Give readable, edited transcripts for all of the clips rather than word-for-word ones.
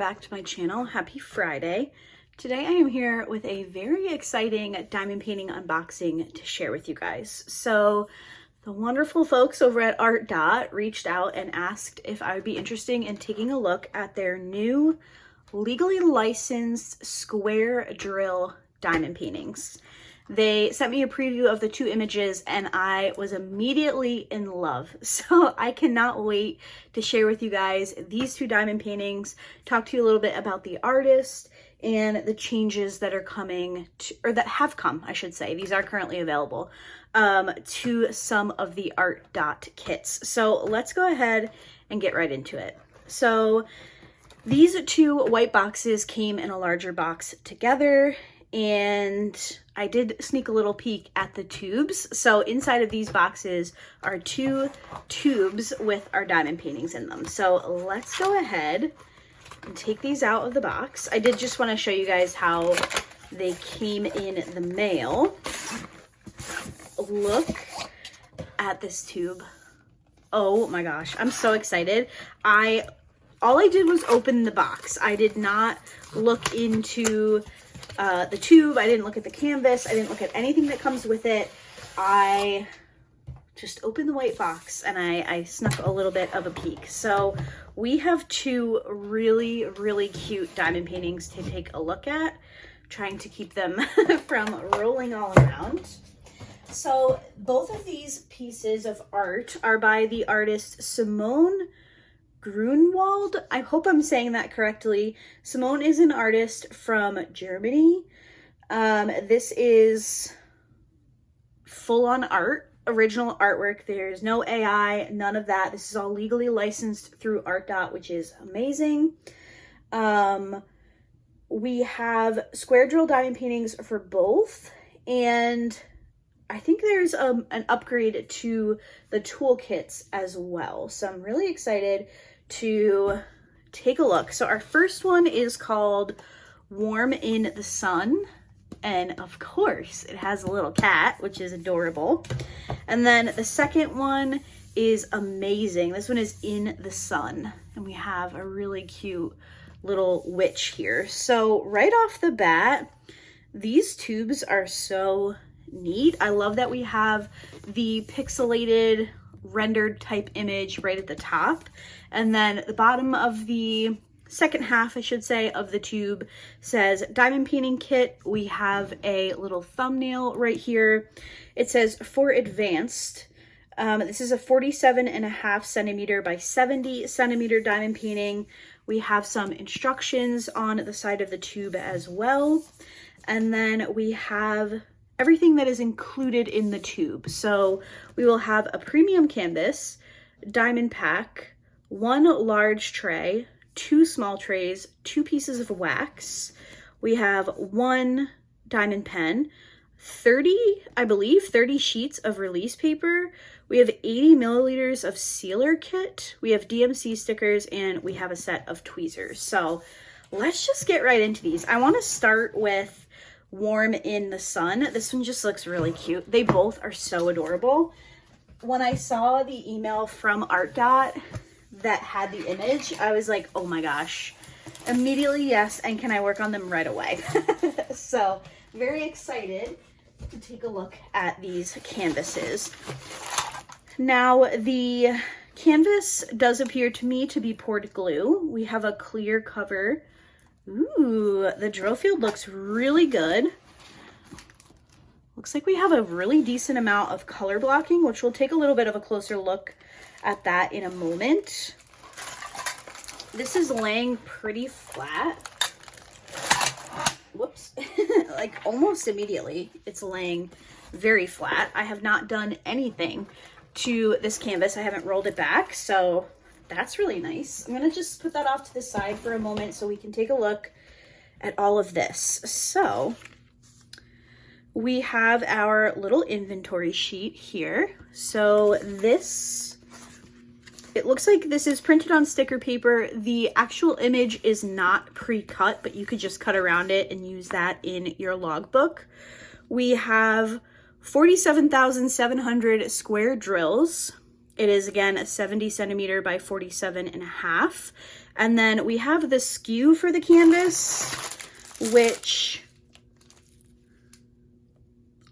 back to my channel. Happy Friday. Today I am here with a very exciting diamond painting unboxing to share with you guys. So the wonderful folks over at ArtDot reached out and asked if I would be interested in taking a look at their new legally licensed square drill diamond paintings. They sent me a preview of the two images and I was immediately in love. So I cannot wait to share with you guys these two diamond paintings, talk to you a little bit about the artist and the changes that are coming to, or that have come, I should say. These are currently available to some of the ArtDot kits. So let's go ahead and get right into it. So these two white boxes came in a larger box together, and I did sneak a little peek at the tubes. So inside of these boxes are two tubes with our diamond paintings in them. So let's go ahead and take these out of the box. I did just want to show you guys how they came in the mail. Look at this tube. Oh my gosh, I'm so excited. All I did was open the box. I did not look into the tube. I didn't look at the canvas. I didn't look at anything that comes with it. I just opened the white box and I snuck a little bit of a peek. So we have two really cute diamond paintings to take a look at. I'm trying to keep them from rolling all around. So both of these pieces of art are by the artist Simone Grunwald. I hope I'm saying that correctly. Simone is an artist from Germany. This is full-on art, original artwork. There's no AI, none of that. This is all legally licensed through ArtDot, which is amazing. We have square drill diamond paintings for both, and I think there's an upgrade to the toolkits as well. So I'm really excited to take a look. So our first one is called Warm in the Sun. And of course it has a little cat, which is adorable. And then the second one is amazing. This one is In the Sun. And we have a really cute little witch here. So right off the bat, these tubes are so neat. I love that we have the pixelated rendered type image right at the top, and then the bottom of the second half, I should say, of the tube says diamond painting kit. We have a little thumbnail right here. It says for advanced. This is a 47.5 centimeter by 70 centimeter diamond painting. We have some instructions on the side of the tube as well, and then we have everything that is included in the tube. So we will have a premium canvas, diamond pack, one large tray, two small trays, two pieces of wax. We have one diamond pen, 30 sheets of release paper. We have 80 milliliters of sealer kit. We have DMC stickers, and we have a set of tweezers. So let's just get right into these. I want to start with Warm in the Sun. This one just looks really cute. They both are so adorable. When I saw the email from ArtDot that had the image, I was like, oh my gosh, immediately yes, and can I work on them right away? So very excited to take a look at these canvases. Now the canvas does appear to me to be poured glue. We have a clear cover. Ooh, the drill field looks really good. Looks like we have a really decent amount of color blocking, which we'll take a little bit of a closer look at that in a moment. This is laying pretty flat. Whoops. Like almost immediately, it's laying very flat. I have not done anything to this canvas. I haven't rolled it back, so that's really nice. I'm gonna just put that off to the side for a moment so we can take a look at all of this. So we have our little inventory sheet here. So this, it looks like this is printed on sticker paper. The actual image is not pre-cut, but you could just cut around it and use that in your logbook. We have 47,700 square drills. It is again a 70 centimeter by 47.5. And then we have the skew for the canvas, which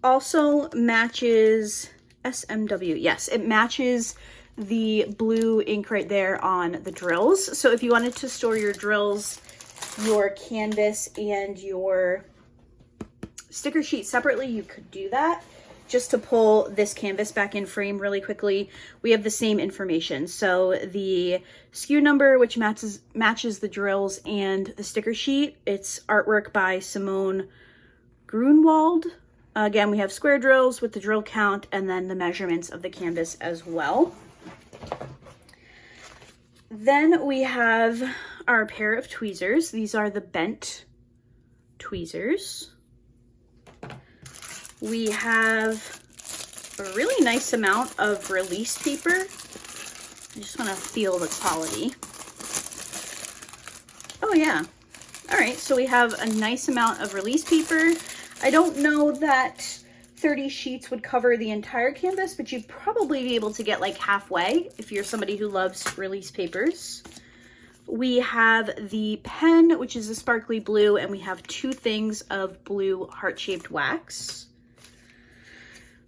also matches SMW. Yes, it matches the blue ink right there on the drills. So if you wanted to store your drills, your canvas, and your sticker sheet separately, you could do that. Just to pull this canvas back in frame really quickly, we have the same information. So the SKU number, which matches the drills, and the sticker sheet, it's artwork by Simone Grunwald. Again, we have square drills with the drill count and then the measurements of the canvas as well. Then we have our pair of tweezers. These are the bent tweezers. We have a really nice amount of release paper. I just want to feel the quality. Oh yeah. All right, so we have a nice amount of release paper. I don't know that 30 sheets would cover the entire canvas, but you'd probably be able to get like halfway if you're somebody who loves release papers. We have the pen, which is a sparkly blue, and we have 2 things of blue heart-shaped wax.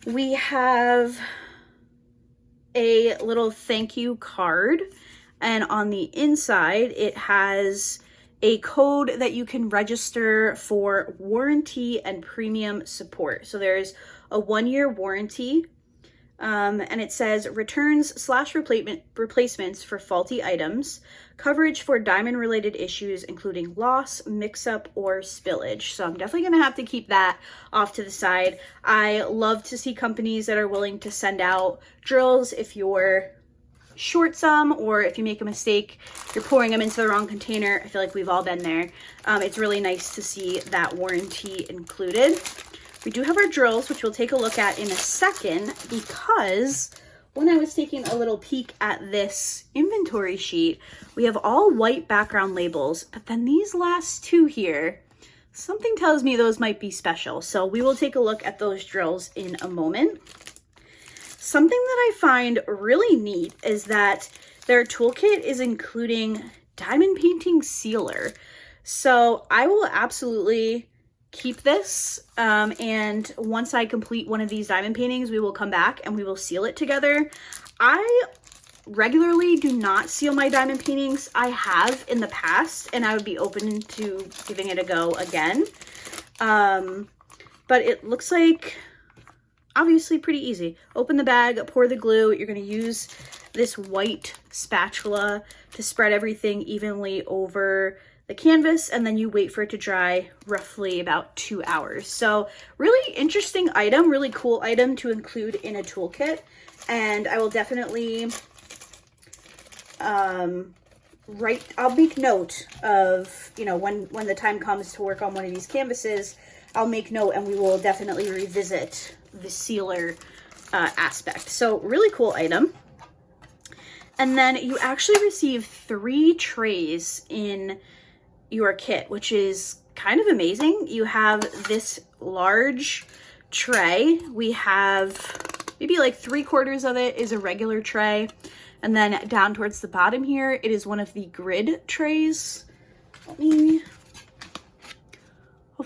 We have a little thank you card, and on the inside it has a code that you can register for warranty and premium support. So there's a 1-year warranty, and it says returns/replacements for faulty items, coverage for diamond related issues including loss, mix-up, or spillage. So I'm definitely gonna have to keep that off to the side. I love to see companies that are willing to send out drills if you're short some, or if you make a mistake, you're pouring them into the wrong container. I feel like we've all been there. It's really nice to see that warranty included. We do have our drills, which we'll take a look at in a second, because when I was taking a little peek at this inventory sheet, we have all white background labels, but then these last 2 here, something tells me those might be special. So we will take a look at those drills in a moment. Something that I find really neat is that their toolkit is including diamond painting sealer. So I will absolutely keep this, and once I complete one of these diamond paintings, we will come back and we will seal it together. I regularly do not seal my diamond paintings. I have in the past, and I would be open to giving it a go again. But it looks like obviously pretty easy. Open the bag, pour the glue. You're going to use this white spatula to spread everything evenly over the canvas, and then you wait for it to dry roughly about 2 hours. So really interesting item, really cool item to include in a toolkit. And I will definitely I'll make note of, you know, when the time comes to work on one of these canvases, I'll make note and we will definitely revisit the sealer aspect. So really cool item. And then you actually receive 3 trays in your kit, which is kind of amazing. You have this large tray. We have maybe like 3/4 of it is a regular tray. And then down towards the bottom here, it is one of the grid trays. Hopefully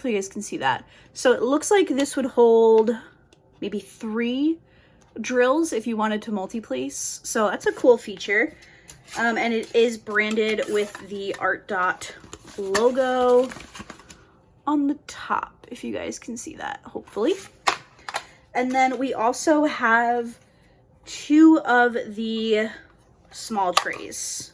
you guys can see that. So it looks like this would hold maybe 3 drills if you wanted to multi-place. So that's a cool feature. And it is branded with the ArtDot logo on the top, if you guys can see that, hopefully. And then we also have 2 of the small trays.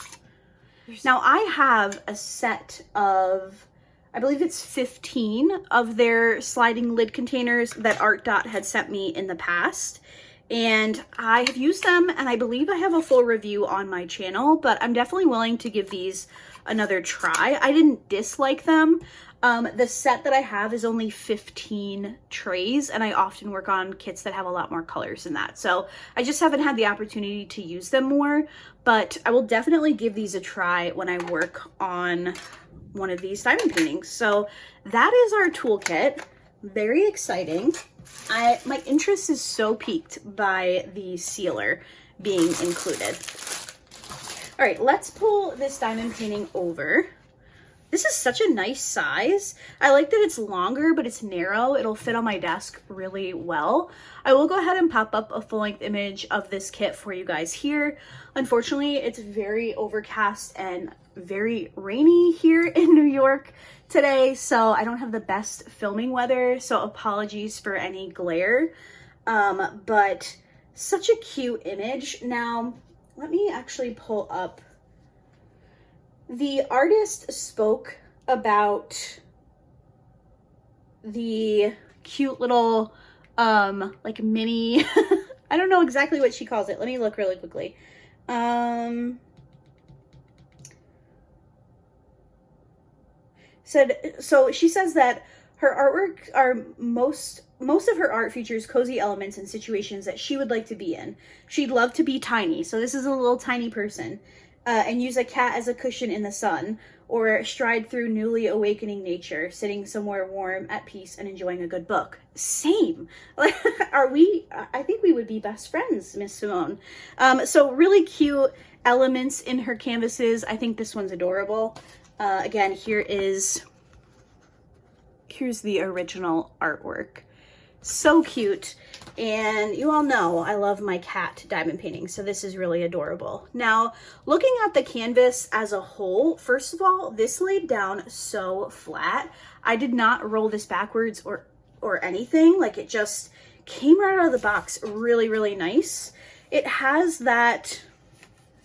Now I have a set of, I believe it's 15 of their sliding lid containers that ArtDot had sent me in the past. And I have used them, and I believe I have a full review on my channel, but I'm definitely willing to give these another try. I didn't dislike them. The set that I have is only 15 trays, and I often work on kits that have a lot more colors than that. So I just haven't had the opportunity to use them more, but I will definitely give these a try when I work on one of these diamond paintings. So that is our toolkit. Very exciting. My interest is so piqued by the sealer, being included. All right, let's pull this diamond painting over. This is such a nice size. I like that it's longer, but it's narrow. It'll fit on my desk really well. I will go ahead and pop up a full-length image of this kit for you guys here. Unfortunately, it's very overcast and very rainy here in New York today, so I don't have the best filming weather, so apologies for any glare. But such a cute image. Now, let me actually pull up. The artist spoke about the cute little, like mini, I don't know exactly what she calls it. Let me look really quickly. So she says that her artwork are most of her art features cozy elements and situations that she would like to be in. She'd love to be tiny. So this is a little tiny person. And use a cat as a cushion in the sun, or stride through newly awakening nature, sitting somewhere warm, at peace, and enjoying a good book. Same. Are we? I think we would be best friends, Miss Simone. So really cute elements in her canvases. I think this one's adorable. Again, here's the original artwork. So cute. And you all know I love my cat diamond painting, so this is really adorable. Now, looking at the canvas as a whole, first of all, this laid down so flat. I did not roll this backwards or anything. Like, it just came right out of the box really, really nice. It has that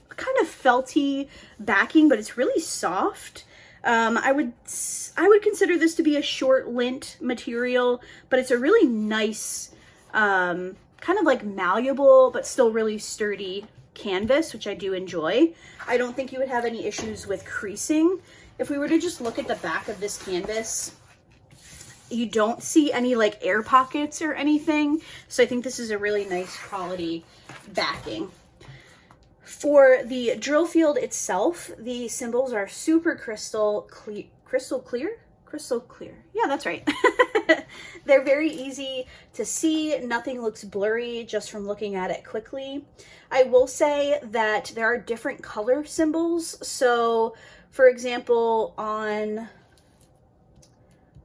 kind of felty backing, but it's really soft. I would consider this to be a short lint material, but it's a really nice, kind of like malleable, but still really sturdy canvas, which I do enjoy. I don't think you would have any issues with creasing. If we were to just look at the back of this canvas, you don't see any like air pockets or anything. So I think this is a really nice quality backing. For the drill field itself, the symbols are super crystal clear. Yeah, that's right. They're very easy to see. Nothing looks blurry just from looking at it quickly. I will say that there are different color symbols. So, for example, on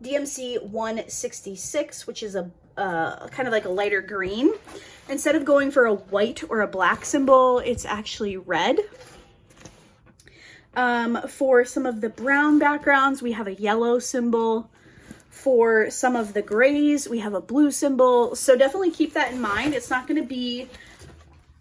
DMC 166, which is a kind of like a lighter green, instead of going for a white or a black symbol, it's actually red. For some of the brown backgrounds, we have a yellow symbol. For some of the grays, we have a blue symbol. So definitely keep that in mind. It's not going to be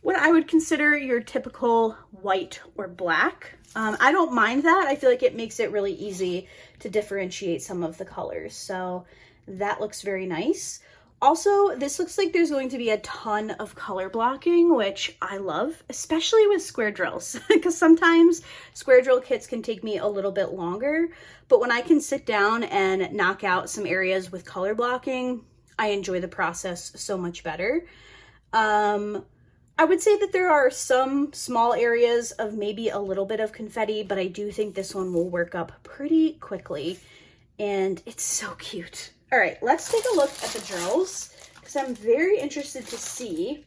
what I would consider your typical white or black. I don't mind that. I feel like it makes it really easy to differentiate some of the colors. So that looks very nice. Also, this looks like there's going to be a ton of color blocking, which I love, especially with square drills, because sometimes square drill kits can take me a little bit longer, but when I can sit down and knock out some areas with color blocking, I enjoy the process so much better. I would say that there are some small areas of maybe a little bit of confetti, but I do think this one will work up pretty quickly, and it's so cute. All right, let's take a look at the drills, because I'm very interested to see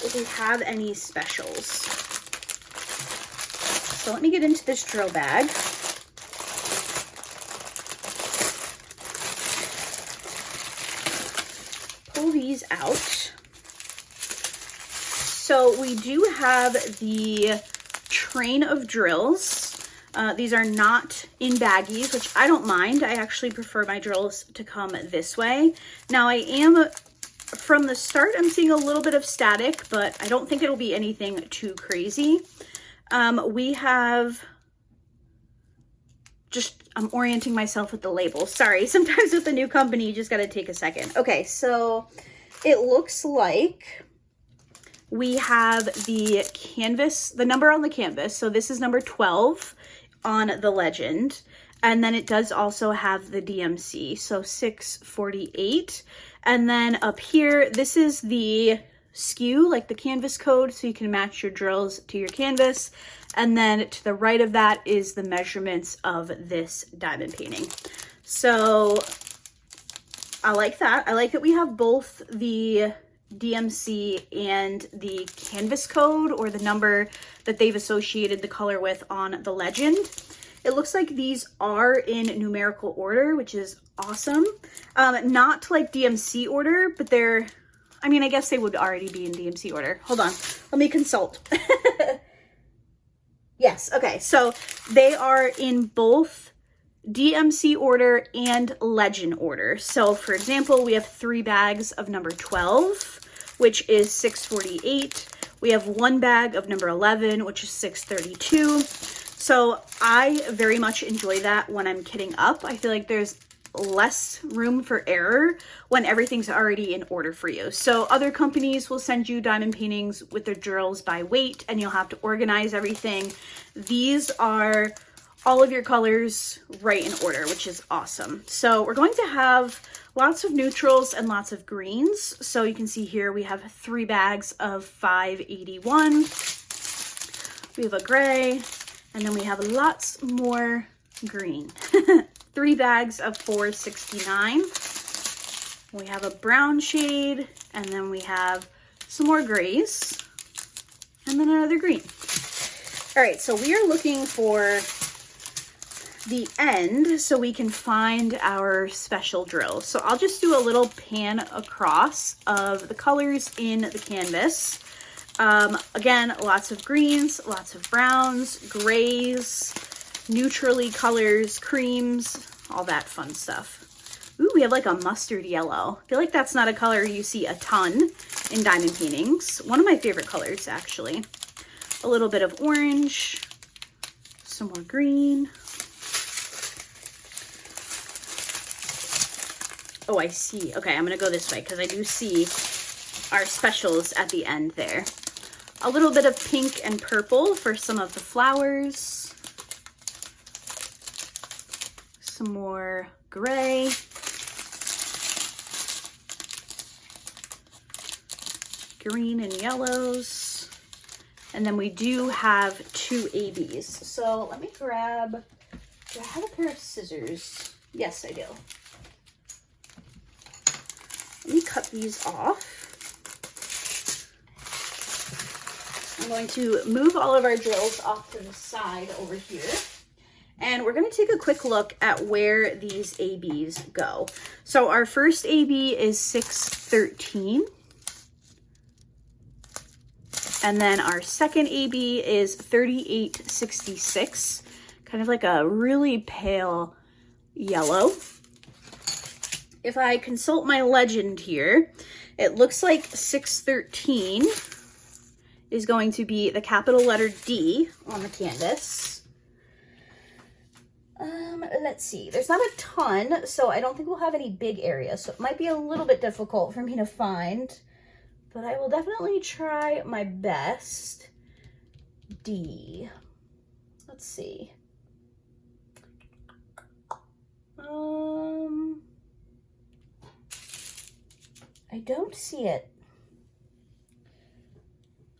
if we have any specials. So let me get into this drill bag. Pull these out. So we do have the train of drills. These are not in baggies, which I don't mind. I actually prefer my drills to come this way. Now I am, from the start, I'm seeing a little bit of static, but I don't think it'll be anything too crazy. We have I'm orienting myself with the labels. Sorry, sometimes with the new company, you just got to take a second. Okay, so it looks like we have the canvas, the number on the canvas. So this is number 12 on the legend. And then it does also have the DMC, so 648. And then up here, this is the SKU, like the canvas code, so you can match your drills to your canvas. And then to the right of that is the measurements of this diamond painting. So I like that. I like that we have both the DMC and the canvas code, or the number that they've associated the color with on the legend. It looks like these are in numerical order, which is awesome. Not like DMC order, but they're, I mean, I guess they would already be in DMC order. Hold on, let me consult. Yes, okay, so they are in both DMC order and legend order. So for example, we have 3 bags of number 12, which is 648. We have 1 bag of number 11, which is 632. So I very much enjoy that when I'm kitting up. I feel like there's less room for error when everything's already in order for you. So other companies will send you diamond paintings with their drills by weight, and you'll have to organize everything. These are all of your colors right in order, which is awesome. So we're going to have lots of neutrals and lots of greens. So you can see here we have 3 bags of 581. We have a gray, and then we have lots more green. 3 bags of 469. We have a brown shade, and then we have some more grays, and then another green. All right, so we are looking for the end so we can find our special drill. So I'll just do a little pan across of the colors in the canvas. Again, lots of greens, lots of browns, grays, neutrally colors, creams, all that fun stuff. Ooh, we have like a mustard yellow. I feel like that's not a color you see a ton in diamond paintings. One of my favorite colors, actually. A little bit of orange, some more green. Oh, I see. Okay, I'm gonna go this way because I do see our specials at the end there. A little bit of pink and purple for some of the flowers. Some more gray. Green and yellows. And then we do have 2 ABs. So let me grab, do I have a pair of scissors? Yes, I do. Let me cut these off. I'm going to move all of our drills off to the side over here. And we're going to take a quick look at where these ABs go. So our first AB is 613. And then our second AB is 3866. Kind of like a really pale yellow. If I consult my legend here, it looks like 613 is going to be the capital letter D on the canvas. Let's see, there's not a ton, so I don't think we'll have any big areas, so it might be a little bit difficult for me to find, but I will definitely try my best. D. Let's see. I don't see it.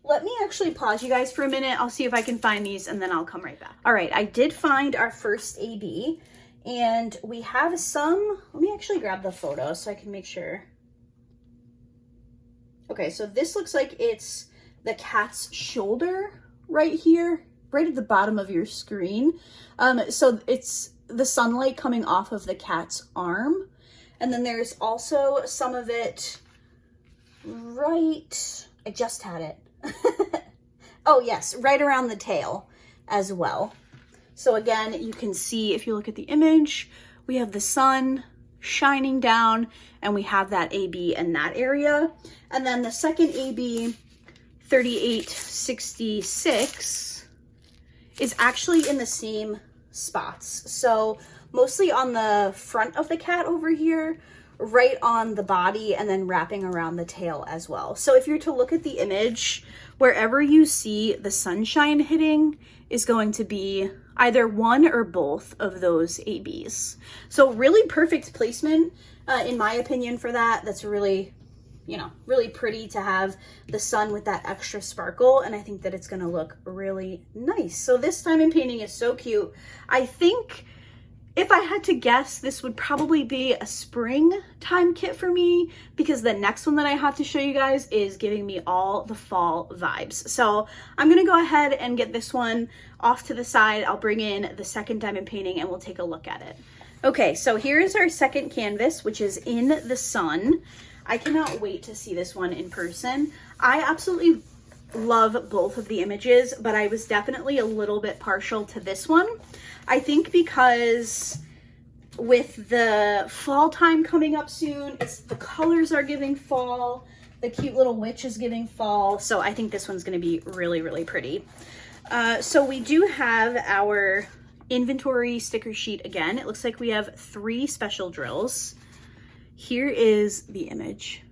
Let me actually pause you guys for a minute. I'll see if I can find these and then I'll come right back. All right, I did find our first AB and we have some, let me actually grab the photo so I can make sure. Okay, so this looks like it's the cat's shoulder right here, right at the bottom of your screen. So it's the sunlight coming off of the cat's arm. And then there's also some of it right, I just had it. Oh yes, right around the tail as well. So again, you can see if you look at the image, we have the sun shining down and we have that AB in that area. And then the second AB, 3866, is actually in the same spots. So mostly on the front of the cat over here, right on the body, and then wrapping around the tail as well. So if you're to look at the image, wherever you see the sunshine hitting is going to be either one or both of those ABs. So really perfect placement, in my opinion, for that. That's really, you know, really pretty to have the sun with that extra sparkle, and I think that it's gonna look really nice. So this diamond painting is so cute. I think If I had to guess, this would probably be a springtime kit for me, because the next one that I have to show you guys is giving me all the fall vibes. So I'm gonna go ahead and get this one off to the side. I'll bring in the second diamond painting and we'll take a look at it. Okay, so here is our second canvas, which is In the Sun. I cannot wait to see this one in person. I absolutely love both of the images, but I was definitely a little bit partial to this one. I think because with the fall time coming up soon, the colors are giving fall, the cute little witch is giving fall, so I think this one's gonna be really, really pretty. So we do have our inventory sticker sheet again. It looks like we have 3 special drills. Here is the image.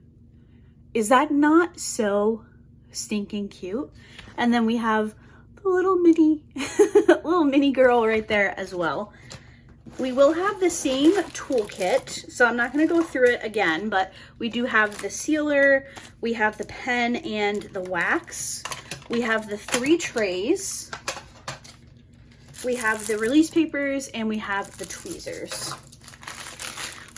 Is that not so stinking cute? And then we have the little mini girl right there as well. We will have the same toolkit, so I'm not going to go through it again, but we do have the sealer, we have the pen and the wax, we have the 3 trays, we have the release papers, and we have the tweezers.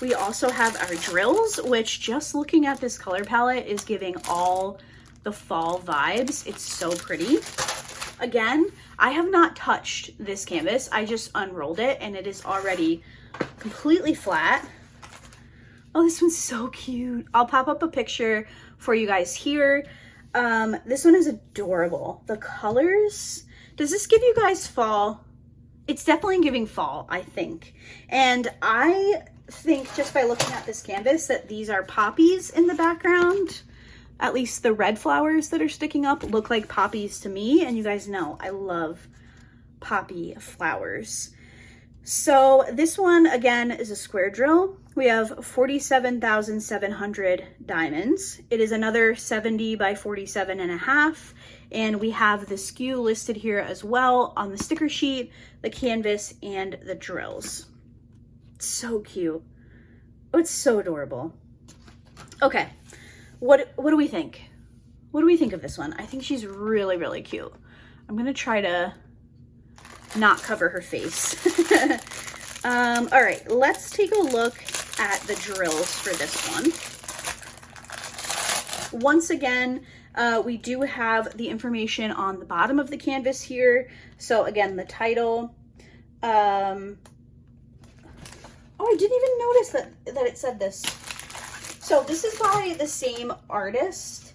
We also have our drills, which, just looking at this color palette, is giving all the fall vibes. It's so pretty. Again, I have not touched this canvas. I just unrolled it and it is already completely flat. Oh, this one's so cute. I'll pop up a picture for you guys here. This one is adorable. The colors, does this give you guys fall? It's definitely giving fall, I think. And I think just by looking at this canvas that these are poppies in the background. At least the red flowers that are sticking up look like poppies to me, and you guys know I love poppy flowers. So this one again is a square drill. We have 47,700 diamonds. It is another 70 by 47.5, and we have the SKU listed here as well on the sticker sheet, the canvas, and the drills. It's so cute. Oh, it's so adorable. Okay. What do we think? What do we think of this one? I think she's really, really cute. I'm gonna try to not cover her face. All right, let's take a look at the drills for this one. Once again, we do have the information on the bottom of the canvas here. So again, the title. Oh, I didn't even notice that it said this. So this is by the same artist,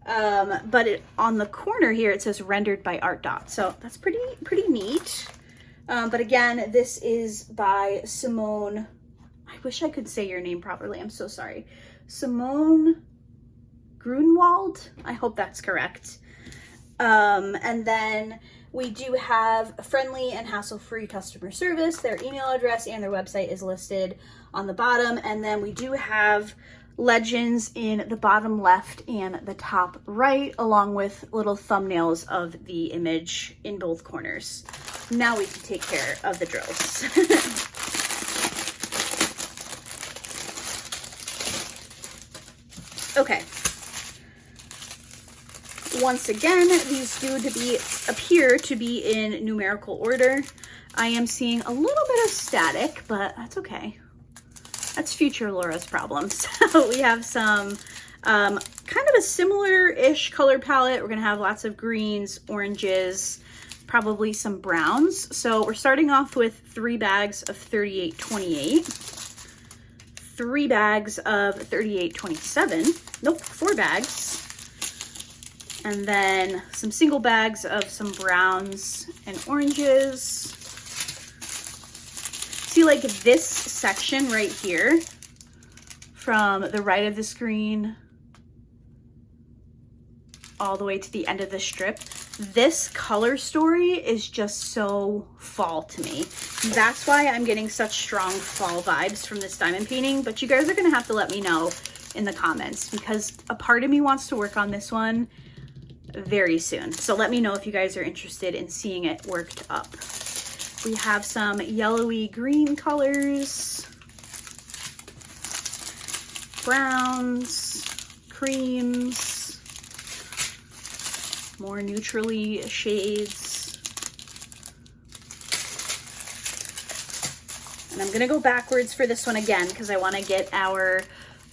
but on the corner here it says rendered by ArtDot. So that's pretty neat. But again, this is by Simone. I wish I could say your name properly. I'm so sorry. Simone Grunwald. I hope that's correct. And then we do have friendly and hassle-free customer service. Their email address and their website is listed on the bottom. And then we do have legends in the bottom left and the top right, along with little thumbnails of the image in both corners. Now we can take care of the drills. Okay. Once again, these do appear to be in numerical order. I am seeing a little bit of static, but that's okay. That's future Laura's problem. So we have some kind of a similar-ish color palette. We're gonna have lots of greens, oranges, probably some browns. So we're starting off with 3 bags of 3828, 3 bags of 3827, nope, 4 bags, and then some single bags of some browns and oranges. See, like this section right here from the right of the screen all the way to the end of the strip, this color story is just so fall to me. That's why I'm getting such strong fall vibes from this diamond painting, but you guys are gonna have to let me know in the comments because a part of me wants to work on this one very soon. So let me know if you guys are interested in seeing it worked up. We have some yellowy green colors, browns, creams, more neutrally shades. And I'm gonna go backwards for this one again because I want to get our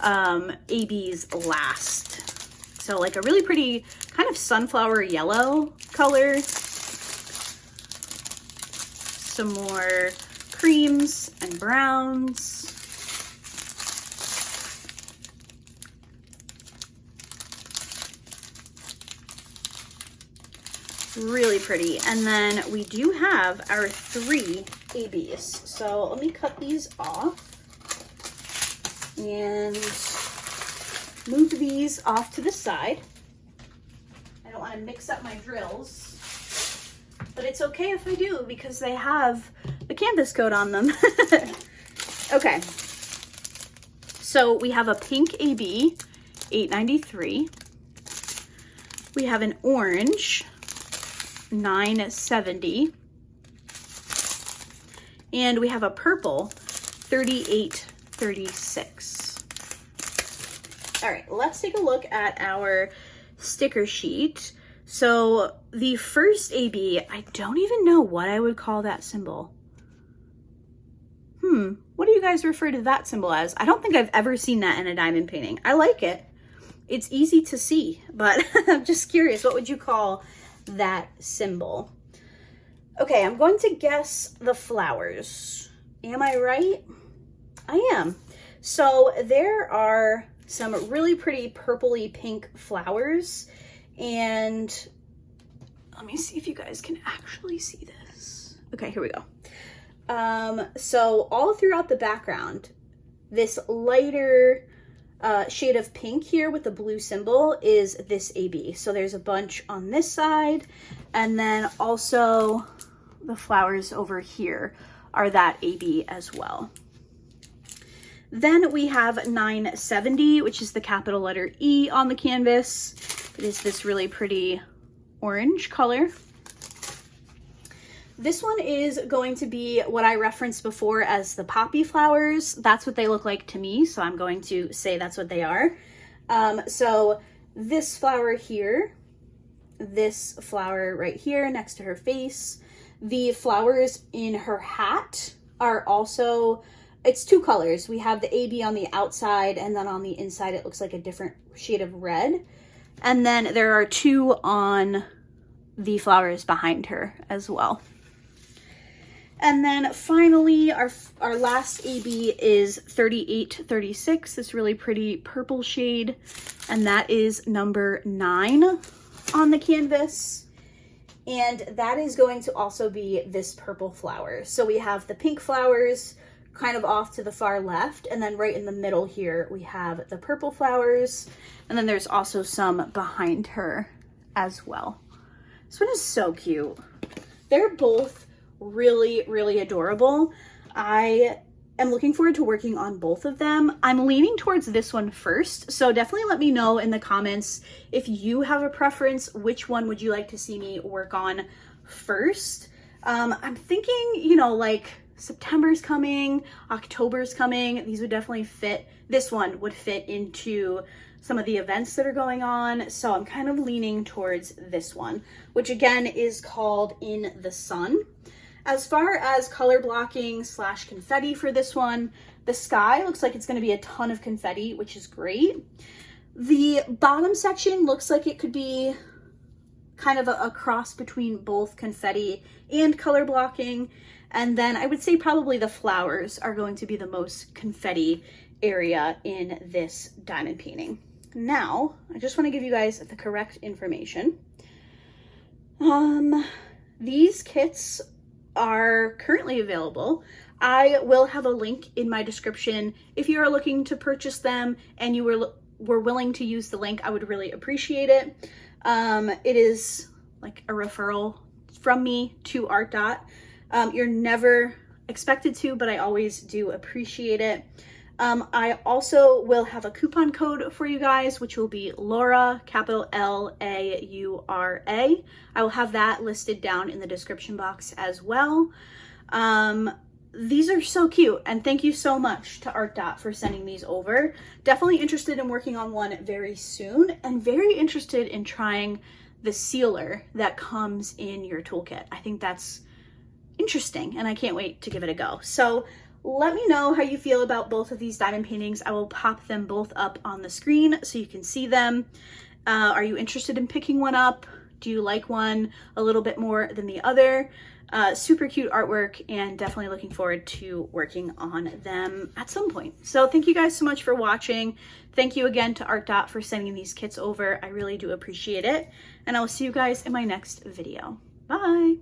ABs last. So like a really pretty kind of sunflower yellow color. Some more creams and browns. Really pretty. And then we do have our 3 ABs. So let me cut these off and move these off to the side. I don't want to mix up my drills, but it's okay if I do because they have the canvas coat on them. Okay. So we have a pink AB, $8.93. We have an orange, $9.70, and we have a purple, $38.36. All right, let's take a look at our sticker sheet. So the first AB, I don't even know what I would call that symbol. What do you guys refer to that symbol as? I don't think I've ever seen that in a diamond painting. I like it. It's easy to see, but I'm just curious, what would you call that symbol? Okay, I'm going to guess the flowers. Am I right? I am. So there are some really pretty purpley pink flowers, and let me see if you guys can actually see this. Okay, here we go. So all throughout the background, this lighter shade of pink here with the blue symbol is this AB. So there's a bunch on this side, and then also the flowers over here are that AB as well. Then we have 970, which is the capital letter E on the canvas. It is this really pretty orange color. This one is going to be what I referenced before as the poppy flowers. That's what they look like to me, so I'm going to say that's what they are. So this flower here, this flower right here next to her face, the flowers in her hat are also, it's 2 colors. We have the AB on the outside, and then on the inside it looks like a different shade of red. And then there are 2 on the flowers behind her as well. And then finally, our last AB is 3836, this really pretty purple shade, and that is number 9 on the canvas. And that is going to also be this purple flower. So we have the pink flowers kind of off to the far left, and then right in the middle here, we have the purple flowers, and then there's also some behind her as well. This one is so cute. They're both really, really adorable. I am looking forward to working on both of them. I'm leaning towards this one first, so definitely let me know in the comments if you have a preference. Which one would you like to see me work on first? I'm thinking, you know, like September's coming, October's coming. These would definitely fit. This one would fit into some of the events that are going on. So I'm kind of leaning towards this one, which again is called In the Sun. As far as color blocking / confetti for this one, the sky looks like it's going to be a ton of confetti, which is great. The bottom section looks like it could be kind of a cross between both confetti and color blocking. And then I would say probably the flowers are going to be the most confetti area in this diamond painting. Now, I just want to give you guys the correct information. These kits are currently available. I will have a link in my description. If you are looking to purchase them and you were willing to use the link, I would really appreciate it. It is like a referral from me to ArtDot. You're never expected to, but I always do appreciate it. I also will have a coupon code for you guys, which will be Laura, capital L-A-U-R-A. I will have that listed down in the description box as well. These are so cute, and thank you so much to ArtDot for sending these over. Definitely interested in working on one very soon, and very interested in trying the sealer that comes in your toolkit. I think that's interesting, and I can't wait to give it a go. So let me know how you feel about both of these diamond paintings. I will pop them both up on the screen so you can see them. Are you interested in picking one up? Do you like one a little bit more than the other? Super cute artwork, and definitely looking forward to working on them at some point. So thank you guys so much for watching. Thank you again to ArtDot for sending these kits over. I really do appreciate it. And I will see you guys in my next video. Bye.